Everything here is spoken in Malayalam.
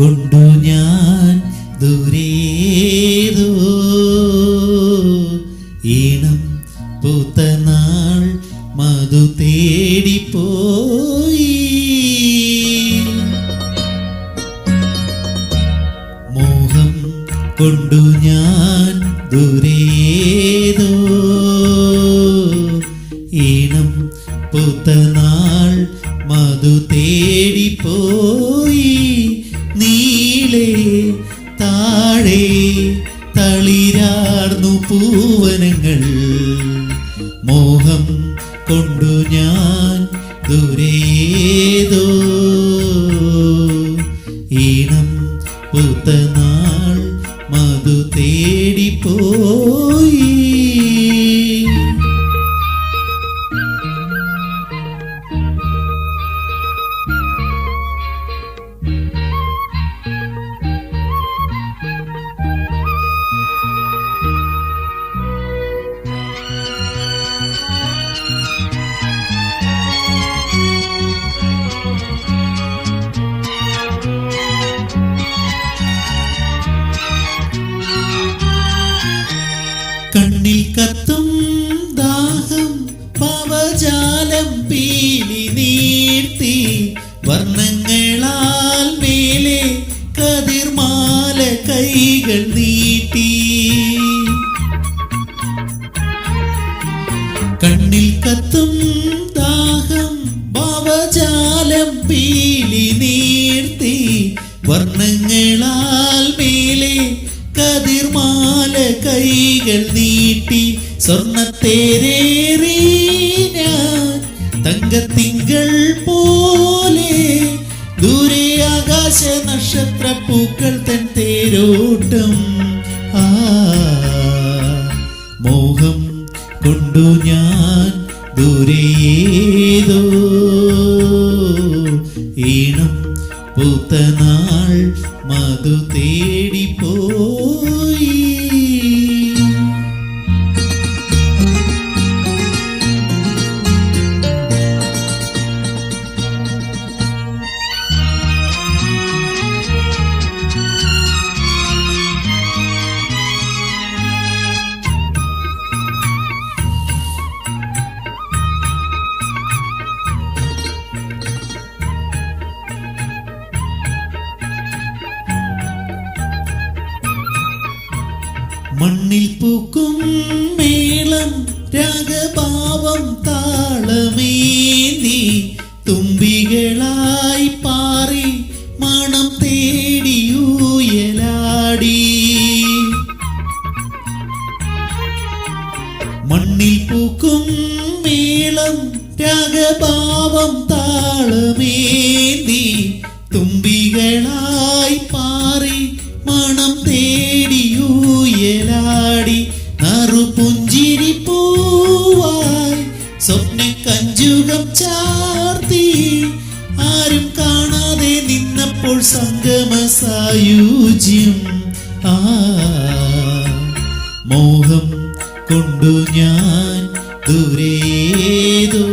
കൊണ്ടു ഞാൻ ദൂരേതോ ഈണം പൂത്തനാൾ മധു തേടിപ്പോയി. മോഹം കൊണ്ടു ഞാൻ ദൂരേതോ ഈണം പൂത്തനാൾ മധു തേടിപ്പോയി. നീളെ താഴെ തളിരാർന്നു പൂവനങ്ങൾ. മോഹം കൊണ്ടു ഞാൻ ദൂരേതോ ഈണം പൂത്തനാൾ മധു തേടിപ്പോയി. കണ്ണിൽ കത്തും ദാഹം പവജാലം പീലി നീർത്തി. വർണ്ണങ്ങളാൽ മേലെ കതിർമാല കൈകൾ നീട്ടി. കണ്ണിൽ കത്തും ദാഹം പവജാലം പീലി നീർത്തി. വർണ്ണങ്ങളാൽ മേലെ കതിർമാല കൈകൾ നീട്ടി. സ്വർണ്ണത്തേരേറി ഞാൻ തങ്കത്തിങ്കൾ പോലെ. ദൂരെ ആകാശ നക്ഷത്ര പൂക്കൾ തൻ തേരോട്ടം. മോഹം കൊണ്ടു ഞാൻ ദൂരേതോ ഈണം പൂത്തനാൾ മധു തേടിപ്പോയി. മണ്ണിൽ പൂക്കും മേളം രാഗഭാവം താളമേന്തി. തുമ്പികളായി പാറി മണം തേടിയൂയലാടി. മണ്ണിൽ പൂക്കും മേളം രാഗഭാവം താളമേന്തി. തുമ്പികളായി പാറി മണം തേടിയൂയലാടി. നറുപുഞ്ചിരി പൂവായി സ്വപ്ന കഞ്ചുകം ചാർത്തി. ആരും കാണാതെ നിന്നപ്പോൾ സംഗമ സായുജ്യം. മോഹം കൊണ്ടു ഞാൻ ദൂരേതോ